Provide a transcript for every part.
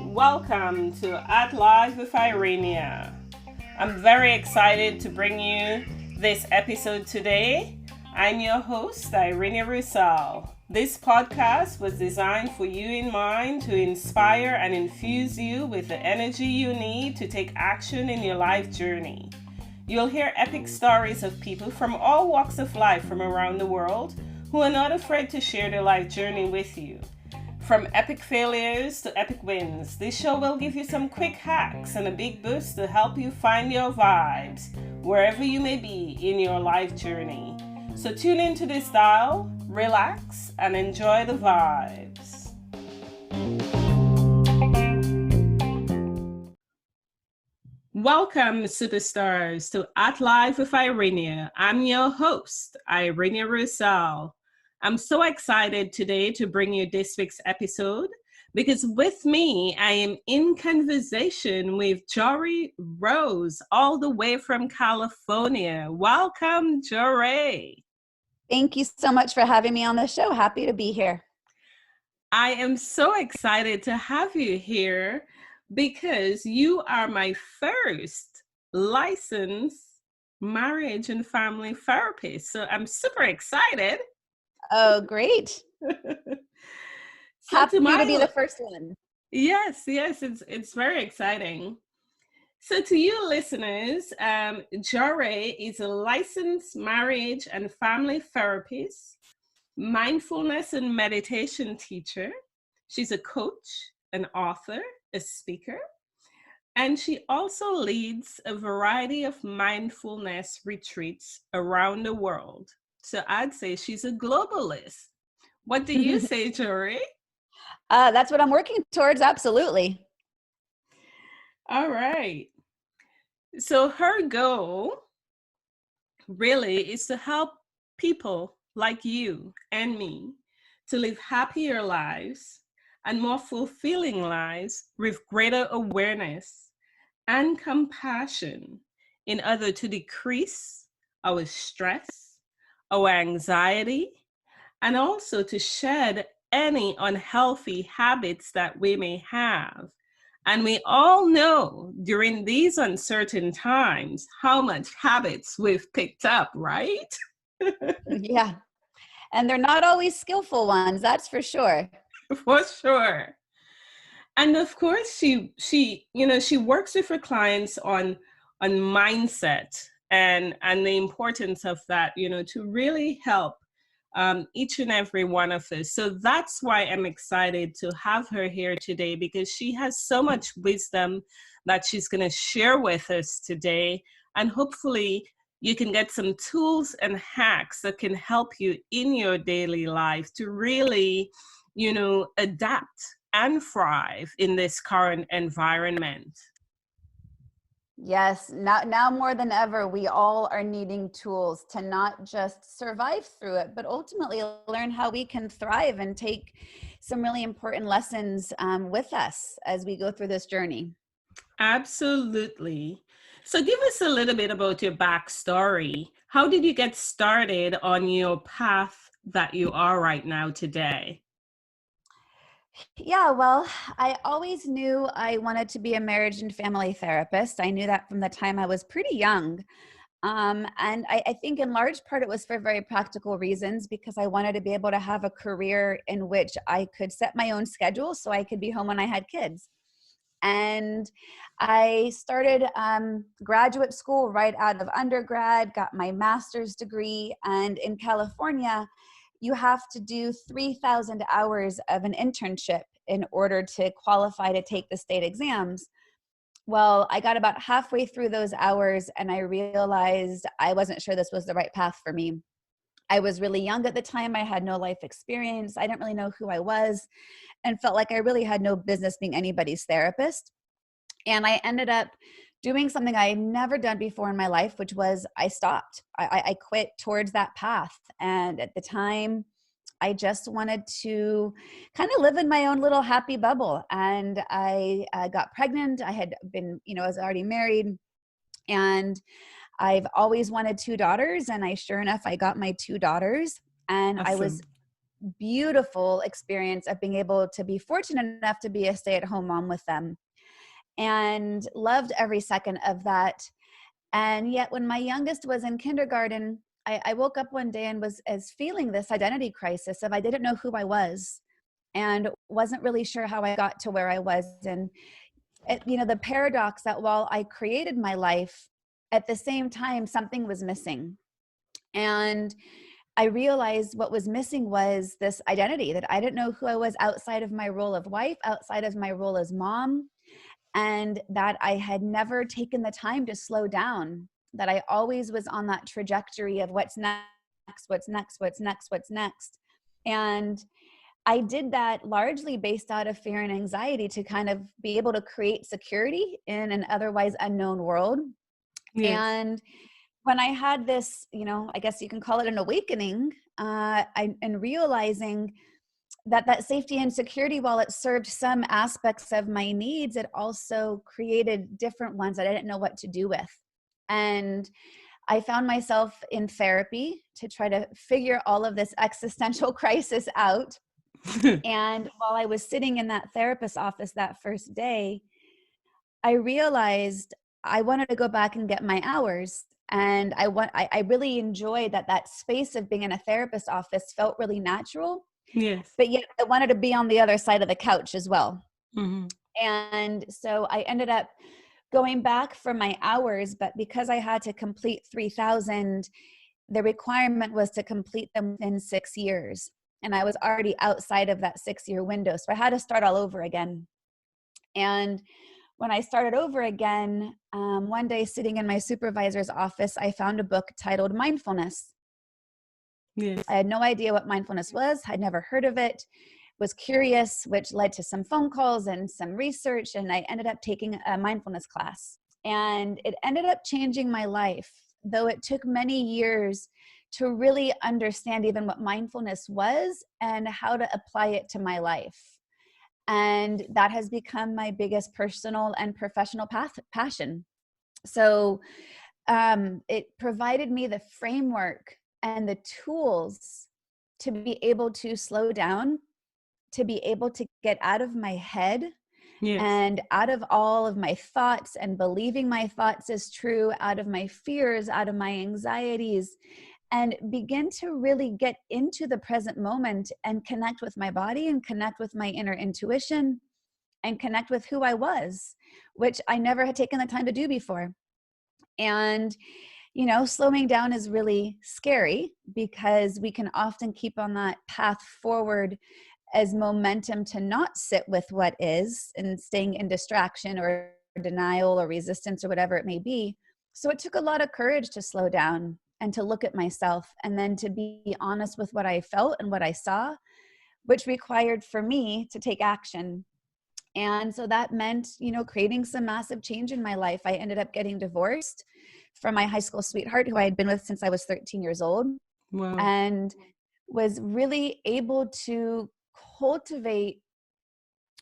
Welcome to At Live with Irenia. I'm very excited to bring you this episode today. I'm your host, Irenia Rose. This podcast was designed for you in mind to inspire and infuse you with the energy you need to take action in your life journey. You'll hear epic stories of people from all walks of life from around the world who are not afraid to share their life journey with you. From epic failures to epic wins, this show will give you some quick hacks and a big boost to help you find your vibes wherever you may be in your life journey. So tune into this dial, relax, and enjoy the vibes. Welcome, superstars, to At Live with Irenia. I'm your host, Irenia Rose. I'm so excited today to bring you this week's episode because with me, I am in conversation with Joree Rose, all the way from California. Welcome, Joree. Thank you so much for having me on the show. Happy to be here. I am so excited to have you here because you are my first licensed marriage and family therapist. So I'm super excited. Oh, great. Happy to be the first one. Yes, it's very exciting. So to you listeners, Joree is a licensed marriage and family therapist, mindfulness and meditation teacher. She's a coach, an author, a speaker, and she also leads a variety of mindfulness retreats around the world. So I'd say she's a globalist. What do you say, Joree? That's what I'm working towards. Absolutely. All right. So her goal really is to help people like you and me to live happier lives and more fulfilling lives with greater awareness and compassion in order to decrease our stress, our anxiety, and also to shed any unhealthy habits that we may have. And we all know during these uncertain times how much habits we've picked up, right? Yeah. And they're not always skillful ones, that's for sure. For sure. And of course, she works with her clients on mindset and the importance of that, to really help each and every one of us. So that's why I'm excited to have her here today, because she has so much wisdom that she's going to share with us today. And hopefully you can get some tools and hacks that can help you in your daily life to really, adapt and thrive in this current environment. Yes, now more than ever, we all are needing tools to not just survive through it, but ultimately learn how we can thrive and take some really important lessons with us as we go through this journey. Absolutely. So give us a little bit about your backstory. How did you get started on your path that you are right now today? Yeah, well, I always knew I wanted to be a marriage and family therapist. I knew that from the time I was pretty young. And I think in large part it was for very practical reasons, because I wanted to be able to have a career in which I could set my own schedule so I could be home when I had kids. And I started graduate school right out of undergrad, got my master's degree, and in California, you have to do 3,000 hours of an internship in order to qualify to take the state exams. Well, I got about halfway through those hours and I realized I wasn't sure this was the right path for me. I was really young at the time. I had no life experience. I didn't really know who I was and felt like I really had no business being anybody's therapist. And I ended up doing something I had never done before in my life, which was I stopped. I quit towards that path. And at the time, I just wanted to kind of live in my own little happy bubble. And I got pregnant. I had been, I was already married. And I've always wanted two daughters. And sure enough, I got my two daughters. And Awesome. beautiful experience of being able to be fortunate enough to be a stay-at-home mom with them, and loved every second of that. And yet when my youngest was in kindergarten, I woke up one day and was as feeling this identity crisis of I didn't know who I was and wasn't really sure how I got to where I was. And the paradox that while I created my life, at the same time, something was missing. And I realized what was missing was this identity, that I didn't know who I was outside of my role of wife, outside of my role as mom, and that I had never taken the time to slow down, that I always was on that trajectory of what's next, what's next, what's next, what's next. And I did that largely based out of fear and anxiety to kind of be able to create security in an otherwise unknown world. Yes. And when I had this, I guess you can call it an awakening, and realizing that safety and security, while it served some aspects of my needs, it also created different ones that I didn't know what to do with. And I found myself in therapy to try to figure all of this existential crisis out. And while I was sitting in that therapist's office that first day, I realized I wanted to go back and get my hours. And I really enjoyed that space of being in a therapist's office felt really natural, Yes. but yet I wanted to be on the other side of the couch as well. Mm-hmm. And so I ended up going back for my hours, but because I had to complete 3,000, the requirement was to complete them within 6 years. And I was already outside of that 6-year window. So I had to start all over again. And when I started over again, one day sitting in my supervisor's office, I found a book titled Mindfulness. Yes. I had no idea what mindfulness was. I'd never heard of it, was curious, which led to some phone calls and some research. And I ended up taking a mindfulness class. And it ended up changing my life, though it took many years to really understand even what mindfulness was and how to apply it to my life. And that has become my biggest personal and professional passion. So it provided me the framework and the tools to be able to slow down, to be able to get out of my head, Yes. and out of all of my thoughts and believing my thoughts as true, out of my fears, out of my anxieties, and begin to really get into the present moment and connect with my body and connect with my inner intuition and connect with who I was, which I never had taken the time to do before. And slowing down is really scary because we can often keep on that path forward as momentum to not sit with what is and staying in distraction or denial or resistance or whatever it may be. So it took a lot of courage to slow down and to look at myself and then to be honest with what I felt and what I saw, which required for me to take action. And so that meant, creating some massive change in my life. I ended up getting divorced from my high school sweetheart, who I had been with since I was 13 years old, Wow. and was really able to cultivate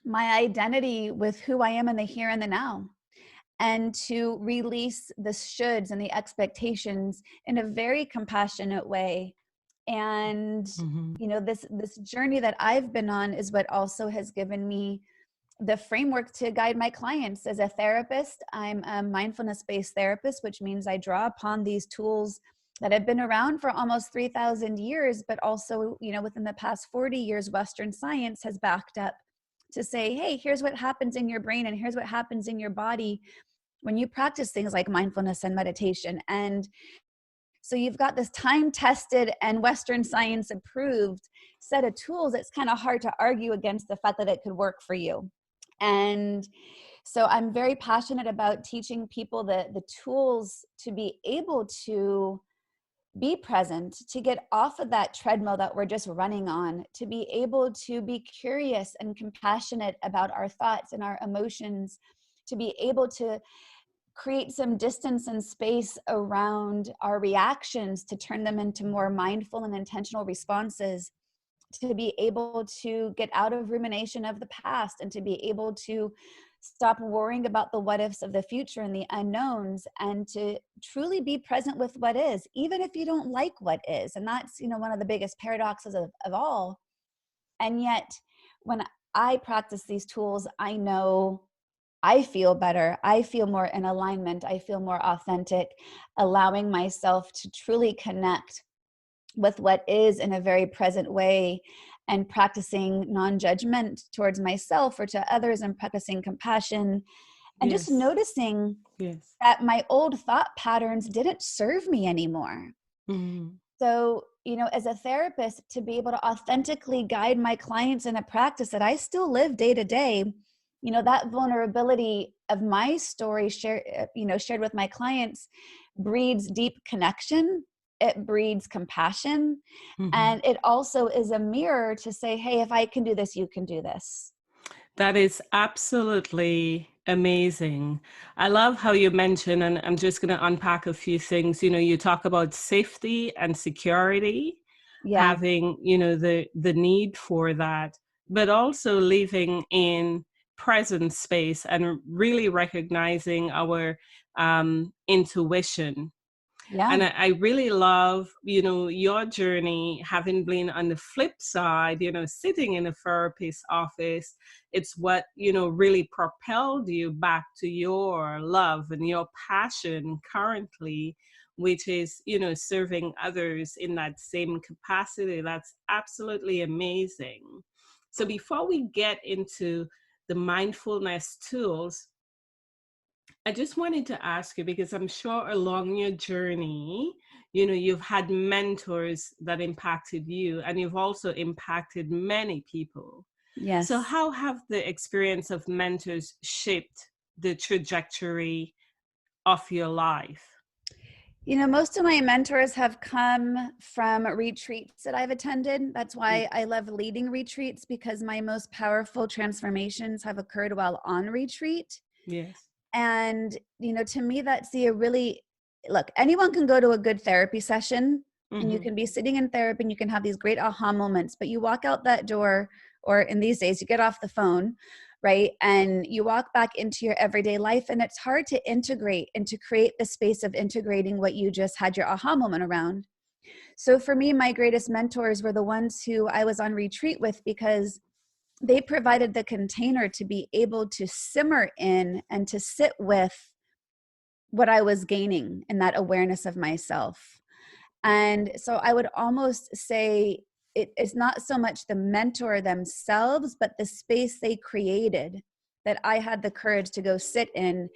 my identity with who I am in the here and the now, and to release the shoulds and the expectations in a very compassionate way. And, Mm-hmm. this journey that I've been on is what also has given me the framework to guide my clients. As a therapist, I'm a mindfulness-based therapist, which means I draw upon these tools that have been around for almost 3,000 years, but also, within the past 40 years, Western science has backed up to say, hey, here's what happens in your brain and here's what happens in your body when you practice things like mindfulness and meditation. And so you've got this time-tested and Western science approved set of tools. It's kind of hard to argue against the fact that it could work for you. And so I'm very passionate about teaching people the tools to be able to be present, to get off of that treadmill that we're just running on, to be able to be curious and compassionate about our thoughts and our emotions, to be able to create some distance and space around our reactions, to turn them into more mindful and intentional responses, to be able to get out of rumination of the past, and to be able to stop worrying about the what ifs of the future and the unknowns, and to truly be present with what is, even if you don't like what is. And that's, one of the biggest paradoxes of all, And yet, when I practice these tools, I know I feel better. I feel more in alignment. I feel more authentic, allowing myself to truly connect with what is in a very present way, and practicing non-judgment towards myself or to others, and practicing compassion, and just Yes. noticing Yes. that my old thought patterns didn't serve me anymore. Mm-hmm. So, as a therapist, to be able to authentically guide my clients in a practice that I still live day to day, that vulnerability of my story shared with my clients breeds deep connection. It breeds compassion. Mm-hmm. And it also is a mirror to say, hey, if I can do this, you can do this. That is absolutely amazing. I love how you mention, and I'm just going to unpack a few things. You talk about safety and security, Yeah. having, the need for that, but also living in present space and really recognizing our intuition. Yeah. And I really love, your journey, having been on the flip side, sitting in a therapist's office. It's what, really propelled you back to your love and your passion currently, which is, serving others in that same capacity. That's absolutely amazing. So before we get into the mindfulness tools, I just wanted to ask you, because I'm sure along your journey, you've had mentors that impacted you, and you've also impacted many people. So Yes. how have the experience of mentors shaped the trajectory of your life? Most of my mentors have come from retreats that I've attended. That's Mm. why I love leading retreats, because my most powerful transformations have occurred while on retreat. Yes. And, to me, that's the really look, anyone can go to a good therapy session, and you Mm-hmm. can be sitting in therapy and you can have these great aha moments, but you walk out that door, or in these days, you get off the phone, right? And you walk back into your everyday life, and it's hard to integrate and to create the space of integrating what you just had your aha moment around. So for me, my greatest mentors were the ones who I was on retreat with, because they provided the container to be able to simmer in and to sit with what I was gaining in that awareness of myself. And so I would almost say it's not so much the mentor themselves, but the space they created that I had the courage to go sit in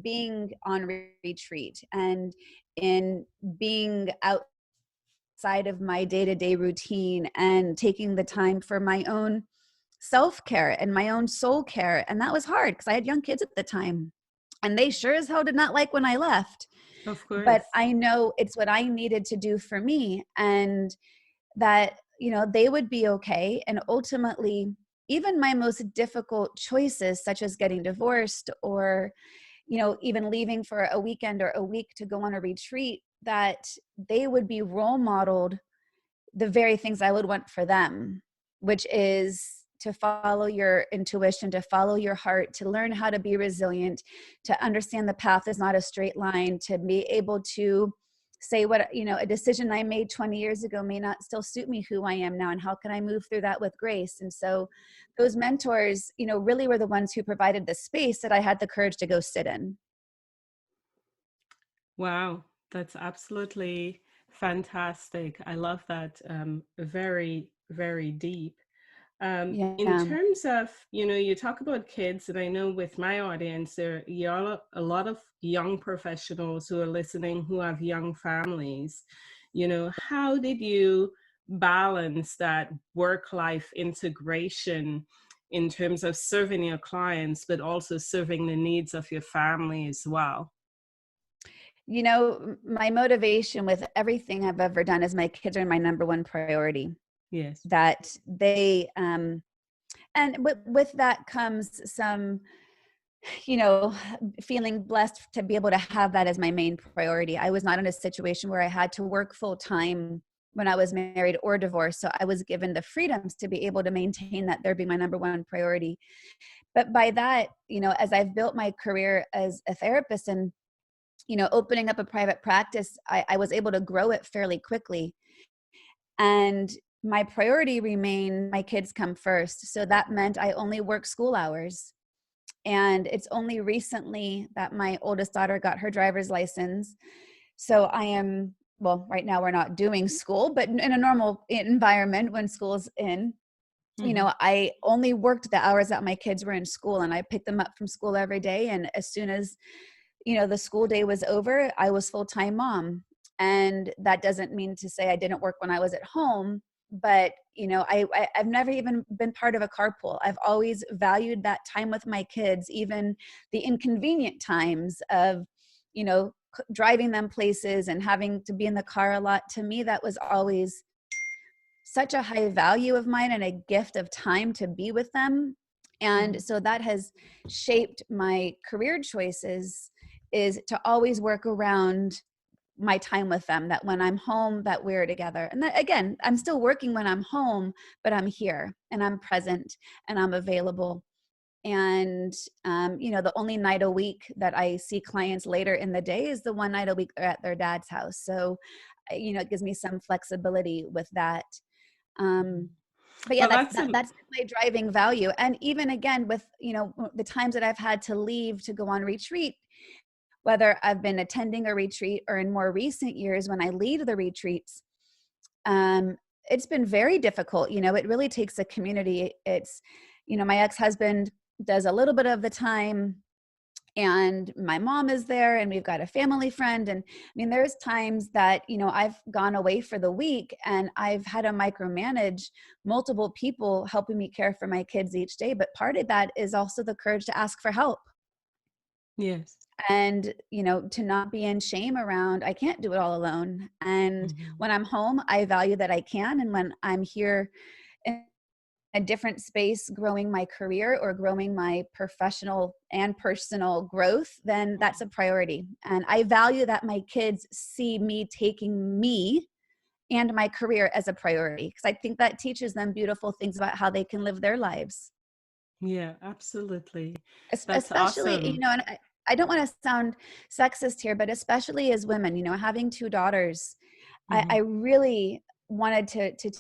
being on retreat, and in being outside of my day-to-day routine, and taking the time for my own self-care and my own soul care. And that was hard because I had young kids at the time, and they sure as hell did not like when I left. Of But course. I know it's what I needed to do for me, and that, they would be okay. And ultimately, even my most difficult choices, such as getting divorced, or, even leaving for a weekend or a week to go on a retreat, that they would be role modeled the very things I would want for them, which is to follow your intuition, to follow your heart, to learn how to be resilient, to understand the path is not a straight line, to be able to say what, a decision I made 20 years ago may not still suit me who I am now, and how can I move through that with grace. And so those mentors, really were the ones who provided the space that I had the courage to go sit in. Wow, that's absolutely fantastic. I love that. Very, very deep. In Yeah. terms of, you talk about kids, and I know with my audience, there are a lot of young professionals who are listening who have young families. How did you balance that work-life integration in terms of serving your clients, but also serving the needs of your family as well? My motivation with everything I've ever done is my kids are my number one priority. Yes. That they, and with that comes some, you know, feeling blessed to be able to have that as my main priority. I was not in a situation where I had to work full time when I was married or divorced. So I was given the freedoms to be able to maintain that there be my number one priority. But by that, as I've built my career as a therapist, and opening up a private practice, I was able to grow it fairly quickly. And my priority remained my kids come first. So that meant I only work school hours. And it's only recently that my oldest daughter got her driver's license. So I am, well, right now we're not doing school, but in a normal environment when school's in, Mm-hmm. I only worked the hours that my kids were in school, and I picked them up from school every day. And as soon as, the school day was over, I was full-time mom. And that doesn't mean to say I didn't work when I was at home, but I've never even been part of a carpool. I've always valued that time with my kids, even the inconvenient times of, driving them places and having to be in the car a lot. To me, that was always such a high value of mine and a gift of time to be with them. And so that has shaped my career choices, is to always work around my time with them, that when I'm home, that we're together. And that, again, I'm still working when I'm home, but I'm here and I'm present and I'm available. And the only night a week that I see clients later in the day is the one night a week they're at their dad's house. So it gives me some flexibility with that. But yeah, Well, that's that's that, a that's been my driving value. And even again, with the times that I've had to leave to go on retreat, whether I've been attending a retreat or in more recent years when I lead the retreats, um, it's been very difficult. It really takes a community. It's, my ex-husband does a little bit of the time, and my mom is there, and we've got a family friend. And I mean, there's times that, I've gone away for the week and I've had to micromanage multiple people helping me care for my kids each day. But part of that is also the courage to ask for help, yes. and to not be in shame around I can't do it all alone. And Mm-hmm. when I'm home, I value that I can. And when I'm here in a different space growing my career or growing my professional and personal growth, then that's a priority. And I value that my kids see me taking me and my career as a priority, because I think that teaches them beautiful things about how they can live their lives. Yeah, absolutely. That's Especially, awesome. and I don't want to sound sexist here, but especially as women, having two daughters, I Mm-hmm. really wanted to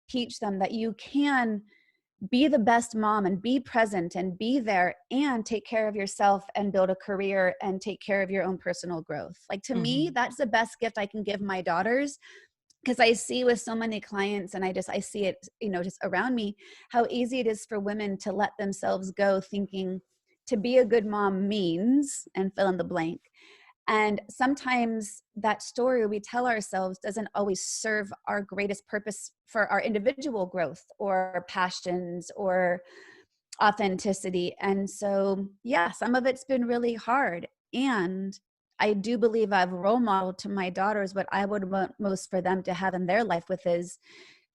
teach them that you can be the best mom and be present and be there and take care of yourself and build a career and take care of your own personal growth. Like, to me, Mm-hmm. that's the best gift I can give my daughters, because I see with so many clients, and I see it, just around me, how easy it is for women to let themselves go, thinking to be a good mom means, and fill in the blank. And sometimes that story we tell ourselves doesn't always serve our greatest purpose for our individual growth or passions or authenticity. And so, yeah, some of it's been really hard. And I do believe I've role modeled to my daughters what I would want most for them to have in their life, with is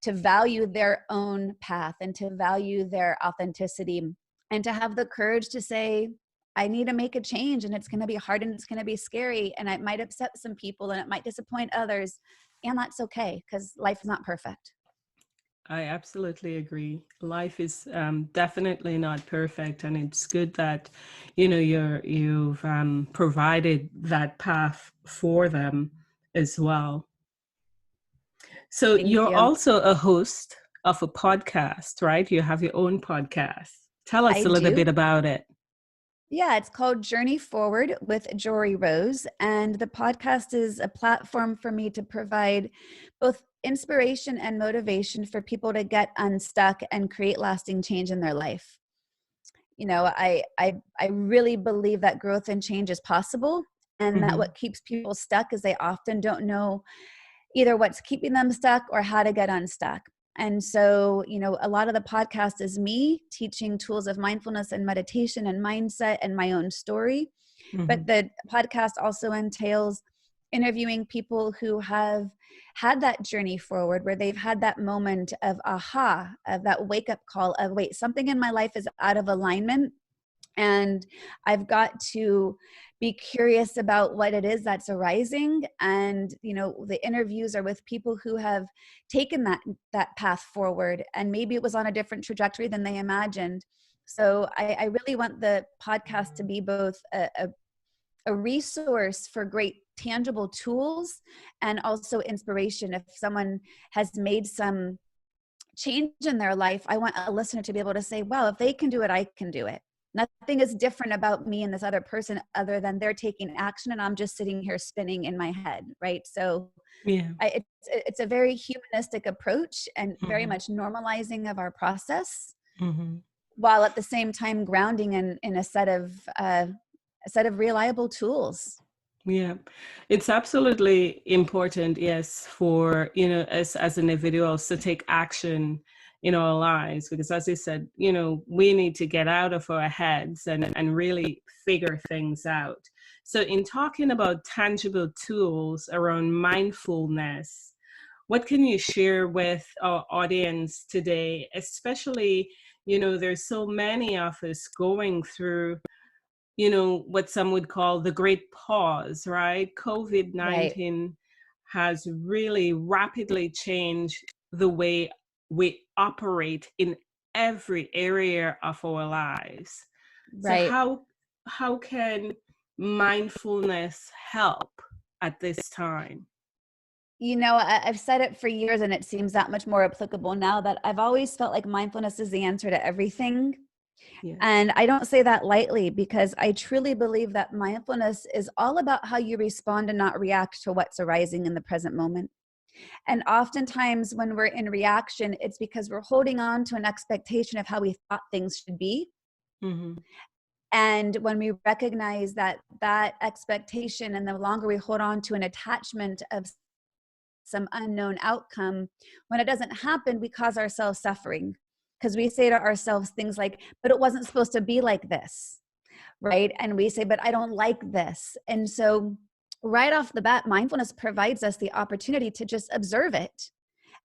to value their own path and to value their authenticity, and to have the courage to say, I need to make a change, and it's going to be hard and it's going to be scary, and it might upset some people and it might disappoint others. And that's okay, because life is not perfect. I absolutely agree. Life is definitely not perfect, and it's good that you've provided that path for them as well. So Thank you're you. also a host of a podcast, right? You have your own podcast. Tell us I a little bit do. about it. Yeah, it's called Journey Forward with Joree Rose. And the podcast is a platform for me to provide both inspiration and motivation for people to get unstuck and create lasting change in their life. I really believe that growth and change is possible, and that Mm-hmm. what keeps people stuck is they often don't know either what's keeping them stuck or how to get unstuck. And so, a lot of the podcast is me teaching tools of mindfulness and meditation and mindset and my own story. Mm-hmm. But the podcast also entails interviewing people who have had that journey forward, where they've had that moment of aha, of that wake up call of, wait, something in my life is out of alignment. And I've got to be curious about what it is that's arising. And the interviews are with people who have taken that path forward, and maybe it was on a different trajectory than they imagined. So I really want the podcast to be both a resource for great tangible tools and also inspiration. If someone has made some change in their life, I want a listener to be able to say, well, if they can do it, I can do it. Nothing is different about me and this other person other than they're taking action and I'm just sitting here spinning in my head, right? So Yeah. it's a very humanistic approach and very Mm-hmm. much normalizing of our process, Mm-hmm. while at the same time grounding in a set of reliable tools. Yeah, it's absolutely important, yes, for, as individuals to take action in our lives, because as I said, we need to get out of our heads and really figure things out. So in talking about tangible tools around mindfulness, what can you share with our audience today, especially, there's so many of us going through what some would call the great pause, right? COVID Right, 19 has really rapidly changed the way we operate in every area of our lives. So right. how can mindfulness help at this time? I've said it for years and it seems that much more applicable now, that I've always felt like mindfulness is the answer to everything. Yes. And I don't say that lightly, because I truly believe that mindfulness is all about how you respond and not react to what's arising in the present moment. And oftentimes when we're in reaction, it's because we're holding on to an expectation of how we thought things should be. Mm-hmm. And when we recognize that that expectation, and the longer we hold on to an attachment of some unknown outcome, when it doesn't happen, we cause ourselves suffering, because we say to ourselves things like, but it wasn't supposed to be like this, right? And we say, but I don't like this. And so right off the bat, mindfulness provides us the opportunity to just observe it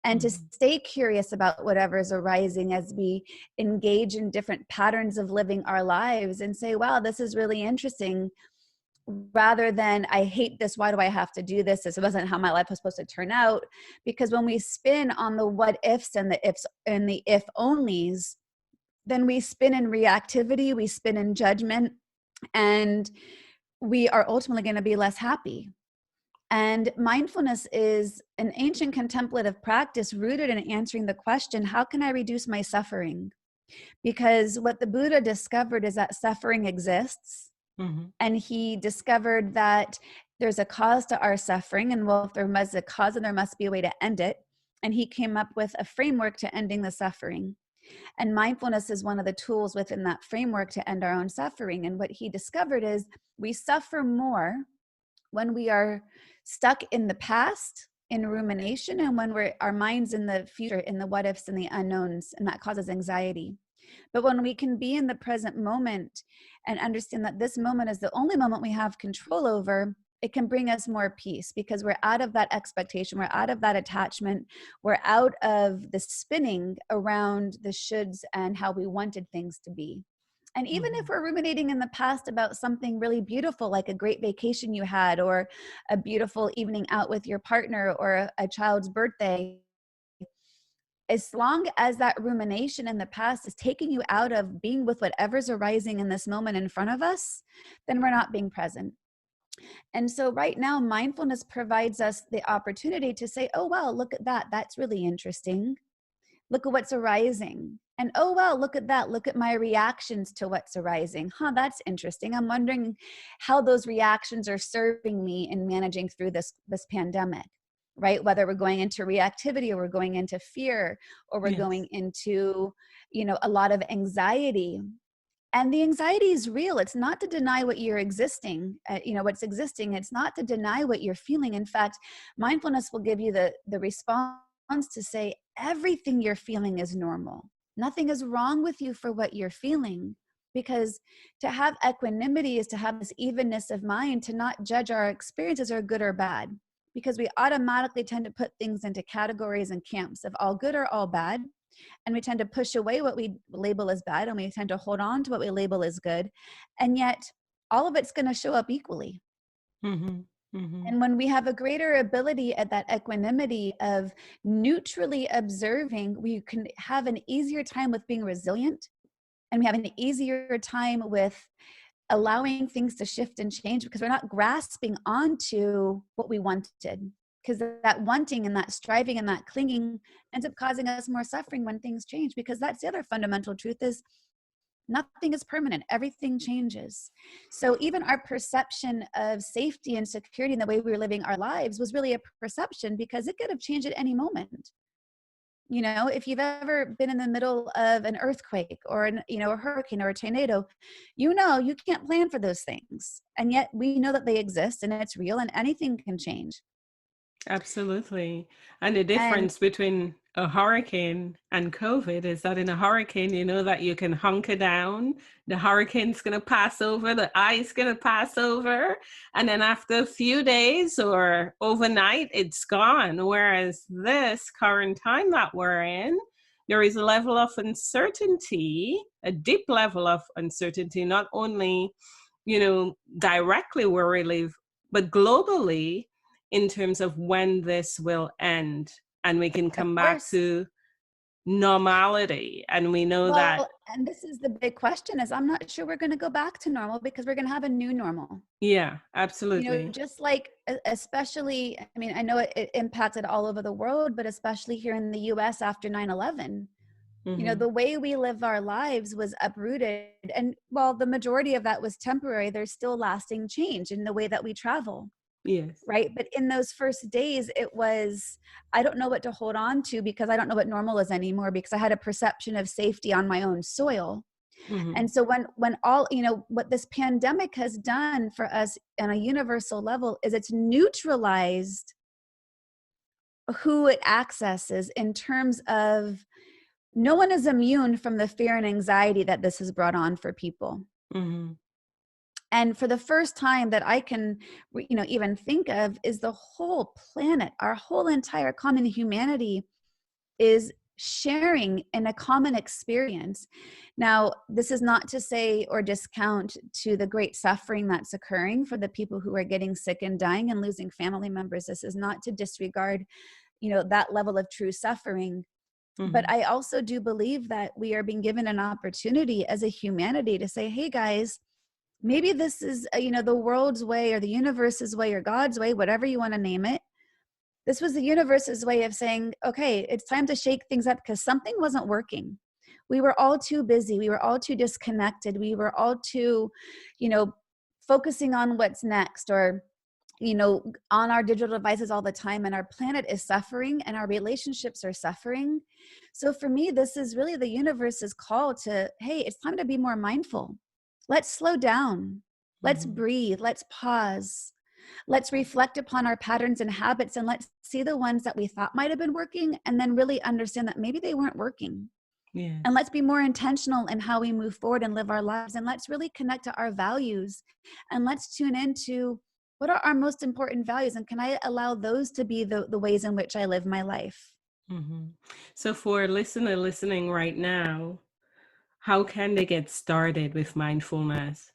and to Mm-hmm. stay curious about whatever is arising as we engage in different patterns of living our lives, and say, wow, this is really interesting, rather than I hate this, why do I have to do this wasn't how my life was supposed to turn out. Because when we spin on the what ifs and the ifs and the if onlys, then we spin in reactivity, we spin in judgment, and we are ultimately going to be less happy. And mindfulness is an ancient contemplative practice rooted in answering the question, how can I reduce my suffering? Because what the Buddha discovered is that suffering exists. Mm-hmm. And he discovered that there's a cause to our suffering. And well, if there was a cause, then there must be a way to end it. And he came up with a framework to ending the suffering. And mindfulness is one of the tools within that framework to end our own suffering. And what he discovered is we suffer more when we are stuck in the past in rumination, and when our mind's in the future, in the what ifs and the unknowns, and that causes anxiety. But when we can be in the present moment and understand that this moment is the only moment we have control over, it can bring us more peace, because we're out of that expectation, we're out of that attachment, we're out of the spinning around the shoulds and how we wanted things to be. And even Mm-hmm. if we're ruminating in the past about something really beautiful, like a great vacation you had, or a beautiful evening out with your partner, or a child's birthday, as long as that rumination in the past is taking you out of being with whatever's arising in this moment in front of us, then we're not being present. And so right now, mindfulness provides us the opportunity to say, oh, wow, look at that. That's really interesting. Look at what's arising. And oh, wow, look at that. Look at my reactions to what's arising. Huh, that's interesting. I'm wondering how those reactions are serving me in managing through this pandemic, right? Whether we're going into reactivity, or we're going into fear, or we're Yes. going into, a lot of anxiety. And the anxiety is real. It's not to deny what you're existing, what's existing. It's not to deny what you're feeling. In fact, mindfulness will give you the response to say everything you're feeling is normal. Nothing is wrong with you for what you're feeling. Because to have equanimity is to have this evenness of mind, to not judge our experiences are good or bad. Because we automatically tend to put things into categories and camps of all good or all bad. And we tend to push away what we label as bad, and we tend to hold on to what we label as good. And yet all of it's going to show up equally. Mm-hmm. Mm-hmm. And when we have a greater ability at that equanimity of neutrally observing, we can have an easier time with being resilient, and we have an easier time with allowing things to shift and change because we're not grasping onto what we wanted. Because that wanting and that striving and that clinging ends up causing us more suffering when things change, because that's the other fundamental truth is nothing is permanent. Everything changes. So even our perception of safety and security in the way we were living our lives was really a perception, because it could have changed at any moment. You know, if you've ever been in the middle of an earthquake or a hurricane or a tornado, you can't plan for those things. And yet we know that they exist and it's real and anything can change. Absolutely. And the And difference between a hurricane and COVID is that in a hurricane, you know that you can hunker down. The hurricane's going to pass over, the ice going to pass over. And then after a few days or overnight, it's gone. Whereas this current time that we're in, there is a level of uncertainty, a deep level of uncertainty, not only, directly where we live, but globally, in terms of when this will end and we can of come back course, to normality. And we know that, well, and this is the big question is I'm not sure we're going to go back to normal, because we're going to have a new normal. yeah, absolutely. Just like, especially, I mean, I know it impacted all over the world, but especially here in the US after 9/11, Mm-hmm. the way we live our lives was uprooted. And while the majority of that was temporary, there's still lasting change in the way that we travel. Yes. Right. But in those first days, it was, I don't know what to hold on to, because I don't know what normal is anymore, because I had a perception of safety on my own soil. Mm-hmm. And so when all, what this pandemic has done for us on a universal level is it's neutralized who it accesses, in terms of no one is immune from the fear and anxiety that this has brought on for people. Mm-hmm. And for the first time that I can, even think of, is the whole planet, our whole entire common humanity is sharing in a common experience. Now, this is not to say or discount to the great suffering that's occurring for the people who are getting sick and dying and losing family members. This is not to disregard, that level of true suffering. But Mm-hmm. I also do believe that we are being given an opportunity as a humanity to say, hey guys, maybe this is, the world's way or the universe's way or God's way, whatever you want to name it. This was the universe's way of saying, okay, it's time to shake things up, because something wasn't working. We were all too busy. We were all too disconnected. We were all too, focusing on what's next, or, on our digital devices all the time. And our planet is suffering and our relationships are suffering. So for me, this is really the universe's call to, hey, it's time to be more mindful. Let's slow down. Let's Mm-hmm. breathe. Let's pause. Let's reflect upon our patterns and habits, and let's see the ones that we thought might have been working, and then really understand that maybe they weren't working. Yes. And let's be more intentional in how we move forward and live our lives. And let's really connect to our values. And let's tune into what are our most important values. And can I allow those to be the ways in which I live my life? Mm-hmm. So for a listener listening right now, how can they get started with mindfulness?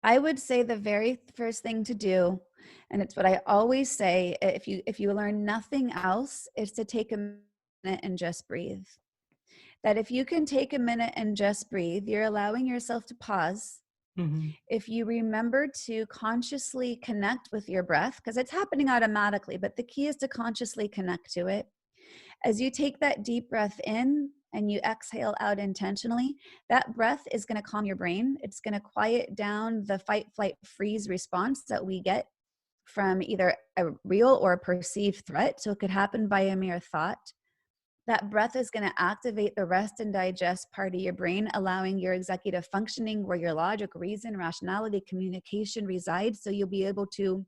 I would say the very first thing to do, and it's what I always say, if you learn nothing else, is to take a minute and just breathe. That if you can take a minute and just breathe, you're allowing yourself to pause. Mm-hmm. If you remember to consciously connect with your breath, because it's happening automatically, but the key is to consciously connect to it. As you take that deep breath in and you exhale out intentionally, that breath is going to calm your brain. It's going to quiet down the fight, flight, freeze response that we get from either a real or a perceived threat. So it could happen by a mere thought. That breath is going to activate the rest and digest part of your brain, allowing your executive functioning, where your logic, reason, rationality, communication resides. So you'll be able to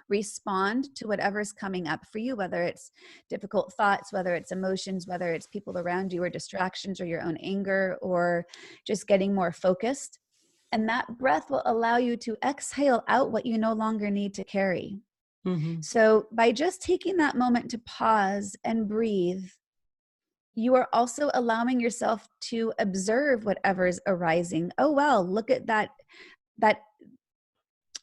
respond to whatever's coming up for you, whether it's difficult thoughts, whether it's emotions, whether it's people around you or distractions or your own anger, or just getting more focused. And that breath will allow you to exhale out what you no longer need to carry. Mm-hmm. So by just taking that moment to pause and breathe, you are also allowing yourself to observe whatever's arising. Oh, well, look at that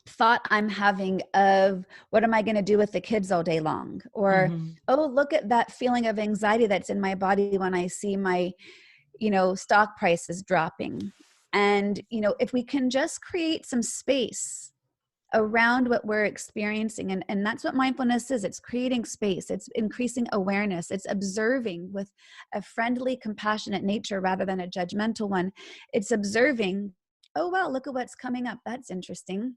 thought I'm having of what am I going to do with the kids all day long? Or, Mm-hmm. oh, look at that feeling of anxiety that's in my body when I see my, stock prices dropping. And, if we can just create some space around what we're experiencing, and that's what mindfulness is. It's creating space. It's increasing awareness. It's observing with a friendly, compassionate nature rather than a judgmental one. It's observing, oh, wow, look at what's coming up. That's interesting.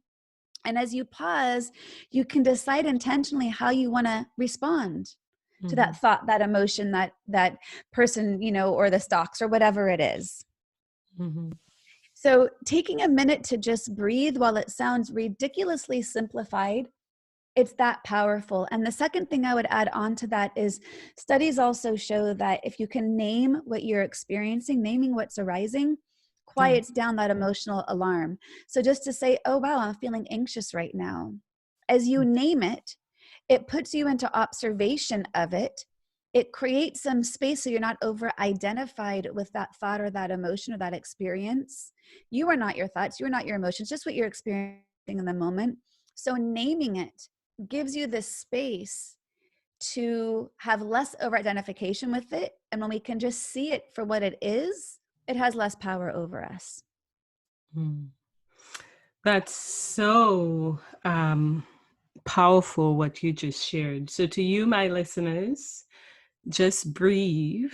And as you pause, you can decide intentionally how you want to respond to Mm-hmm. that thought, that emotion, that person, or the stocks or whatever it is. Mm-hmm. So taking a minute to just breathe, while it sounds ridiculously simplified, it's that powerful. And the second thing I would add on to that is studies also show that if you can name what you're experiencing, naming what's arising, Yeah. quiets down that emotional alarm. So just to say, oh, wow, I'm feeling anxious right now. As you name it, it puts you into observation of it. It creates some space so you're not over identified with that thought or that emotion or that experience. You are not your thoughts. You are not your emotions, just what you're experiencing in the moment. So naming it gives you the space to have less over identification with it. And when we can just see it for what it is, it has less power over us. Mm. That's so powerful what you just shared. So to you, my listeners, just breathe,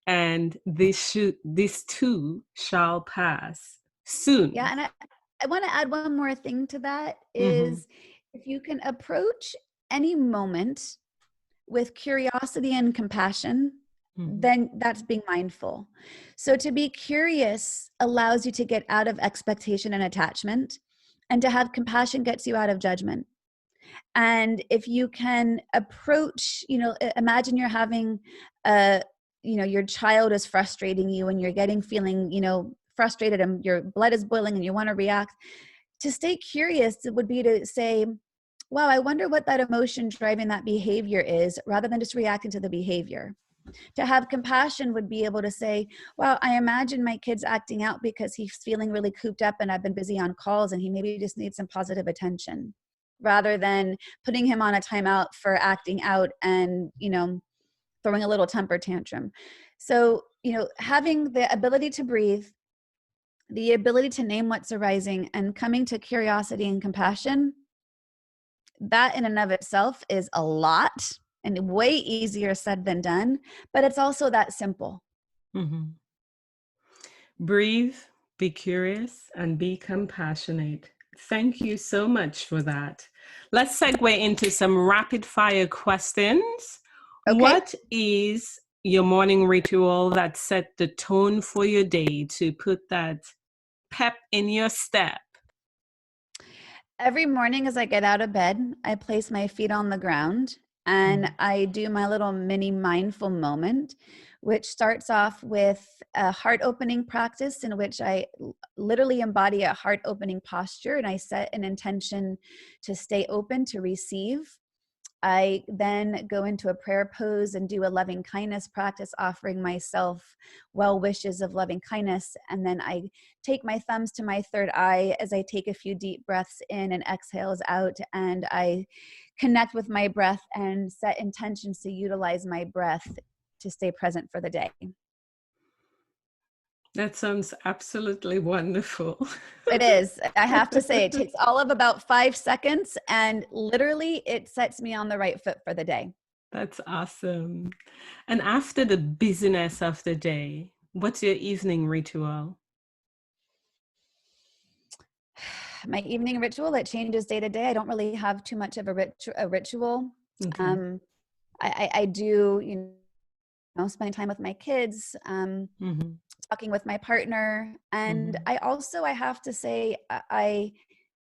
and this too shall pass Yeah. soon. And I want to add one more thing to that Mm-hmm. is if you can approach any moment with curiosity and compassion, Mm-hmm. then that's being mindful. So to be curious allows you to get out of expectation and attachment, and to have compassion gets you out of judgment. And if you can approach, imagine you're having a, your child is frustrating you and you're feeling, frustrated, and your blood is boiling and you want to react. To stay curious would be to say, wow, I wonder what that emotion driving that behavior is, rather than just reacting to the behavior. To have compassion would be able to say, wow, I imagine my kid's acting out because he's feeling really cooped up and I've been busy on calls and he maybe just needs some positive attention, rather than putting him on a timeout for acting out and, throwing a little temper tantrum. So, having the ability to breathe, the ability to name what's arising, and coming to curiosity and compassion, that in and of itself is a lot and way easier said than done, but it's also that simple. Mm-hmm. Breathe, be curious, and be compassionate. Thank you so much for that. Let's segue into some rapid fire questions. Okay. What is your morning ritual that set the tone for your day to put that pep in your step? Every morning as I get out of bed, I place my feet on the ground and I do my little mini mindful moment, which starts off with a heart opening practice in which I literally embody a heart opening posture, and I set an intention to stay open to receive. I then go into a prayer pose and do a loving kindness practice, offering myself well wishes of loving kindness. And then I take my thumbs to my third eye as I take a few deep breaths in and exhales out. And I connect with my breath and set intentions to utilize my breath to stay present for the day. That sounds absolutely wonderful. It is. I have to say, it takes all of about 5 seconds, and literally it sets me on the right foot for the day. That's awesome. And after the busyness of the day, what's your evening ritual? My evening ritual, it changes day to day. I don't really have too much of a ritual. Okay. Um, I do, spending time with my kids, Mm-hmm. talking with my partner. And Mm-hmm. I have to say, I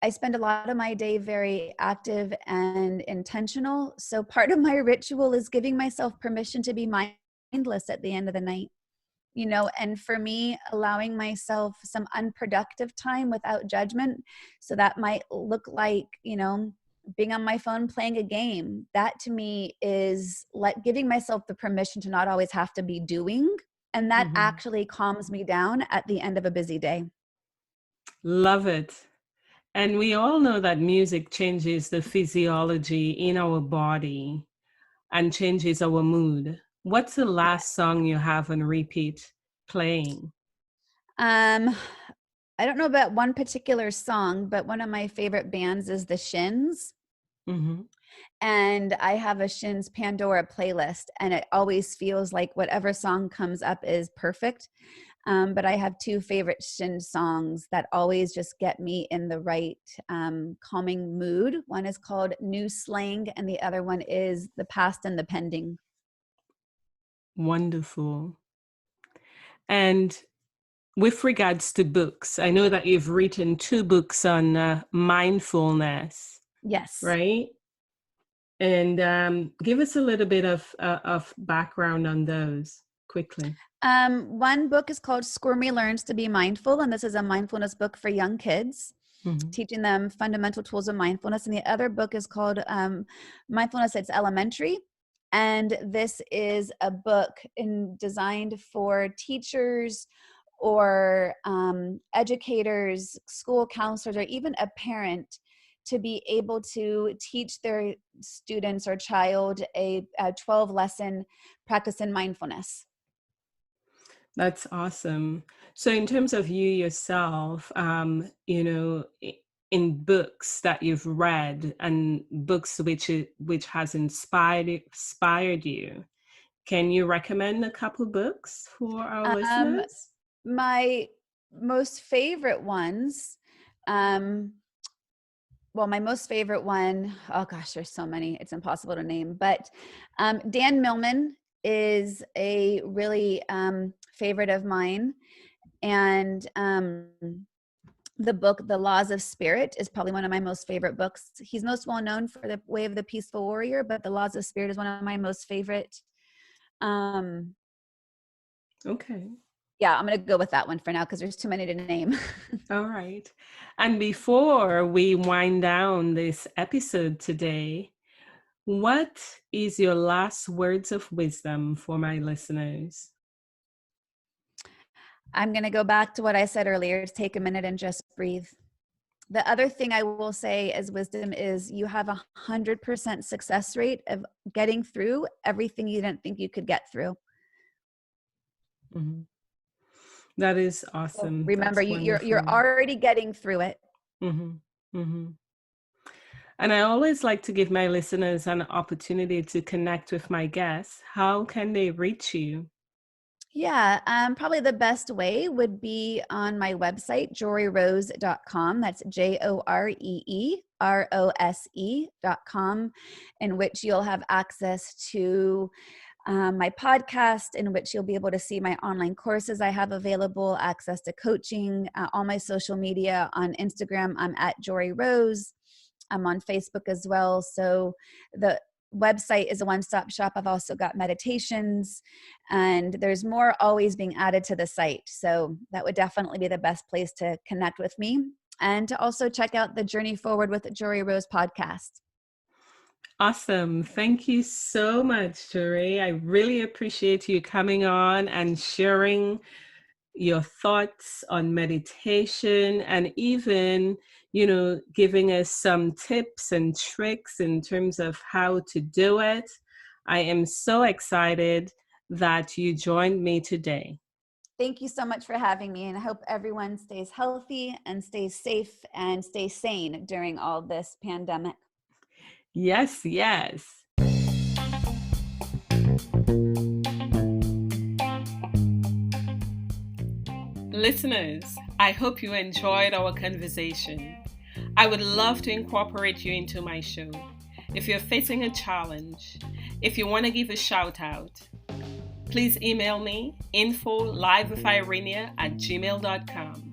spend a lot of my day very active and intentional. So part of my ritual is giving myself permission to be mindless at the end of the night. And for me, allowing myself some unproductive time without judgment. So that might look like, being on my phone playing a game. That to me is like giving myself the permission to not always have to be doing. And that Mm-hmm. actually calms me down at the end of a busy day. Love it. And we all know that music changes the physiology in our body and changes our mood. What's the last song you have on repeat playing? Um, I don't know about one particular song, but one of my favorite bands is the Shins. Mm-hmm. And I have a Shins Pandora playlist, and it always feels like whatever song comes up is perfect. But I have two favorite Shins songs that always just get me in the right calming mood. One is called New Slang, and the other one is The Past and the Pending. Wonderful. And with regards to books, I know that you've written two books on mindfulness, Yes. right? And give us a little bit of background on those quickly. One book is called Squirmy Learns to Be Mindful, and this is a mindfulness book for young kids, Mm-hmm. teaching them fundamental tools of mindfulness. And the other book is called Mindfulness It's Elementary. And this is a book designed for teachers or educators, school counselors, or even a parent to be able to teach their students or child a 12-lesson practice in mindfulness. That's awesome. So, in terms of you yourself, in books that you've read and books which has inspired you, can you recommend a couple books for our Um, listeners? my most favorite ones, my most favorite one, oh gosh, there's so many, it's impossible to name, but Dan Millman is a really favorite of mine. And the book, The Laws of Spirit, is probably one of my most favorite books. He's most well known for The Way of the Peaceful Warrior, but The Laws of Spirit is one of my most favorite. Um, Okay. yeah, I'm going to go with that one for now because there's too many to name. All right. And before we wind down this episode today, what is your last words of wisdom for my listeners? I'm going to go back to what I said earlier, to take a minute and just breathe. The other thing I will say as wisdom is you have 100% success rate of getting through everything you didn't think you could get through. Mm-hmm. That is So awesome. remember, That's you're wonderful. already getting through it. Mm-hmm. Mm-hmm. And I always like to give my listeners an opportunity to connect with my guests. How can they reach you? Yeah, probably the best way would be on my website, joreerose.com. That's JOREEROSE.com, in which you'll have access to my podcast, in which you'll be able to see my online courses I have available, access to coaching, all my social media. On Instagram, I'm at Joree Rose. I'm on Facebook as well. So the website is a one-stop shop. I've also got meditations, and there's more always being added to the site. So that would definitely be the best place to connect with me, and to also check out the Journey Forward with Joree Rose podcast. Awesome. Thank you so much, Joree. I really appreciate you coming on and sharing your thoughts on meditation, and even, giving us some tips and tricks in terms of how to do it. I am so excited that you joined me today. Thank you so much for having me, and I hope everyone stays healthy and stays safe and stays sane during all this pandemic. Yes, yes. Listeners, I hope you enjoyed our conversation. I would love to incorporate you into my show. If you're facing a challenge, if you want to give a shout out, please email me info@livewithirenia@gmail.com.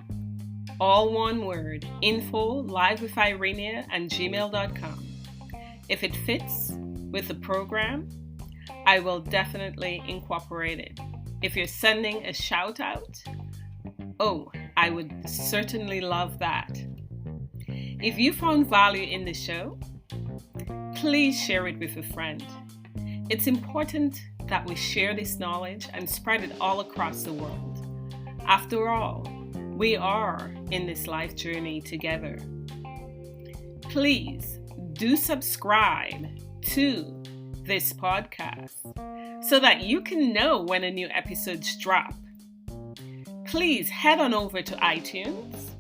All one word, info@livewithirenia@gmail.com. If it fits with the program, I will definitely incorporate it. If you're sending a shout out, I would certainly love that. If you found value in the show, please share it with a friend. It's important that we share this knowledge and spread it all across the world. After all, we are in this life journey together. Please do subscribe to this podcast so that you can know when a new episodes drop. please head on over to iTunes,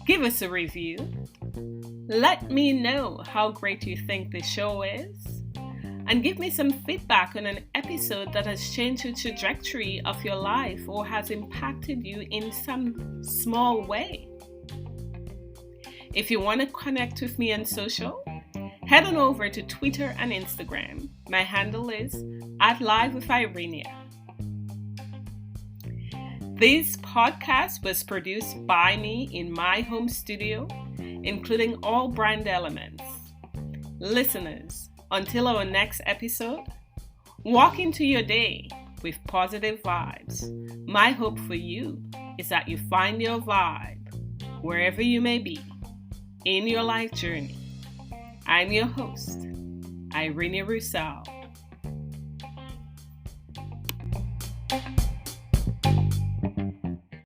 give us a review, let me know how great you think the show is, and give me some feedback on an episode that has changed the trajectory of your life or has impacted you in some small way. If you want to connect with me on social, head on over to Twitter and Instagram. My handle is @LiveWithIrenia. This podcast was produced by me in my home studio, including all brand elements. Listeners, until our next episode, walk into your day with positive vibes. My hope for you is that you find your vibe wherever you may be in your life journey. I'm your host, Joree Rose.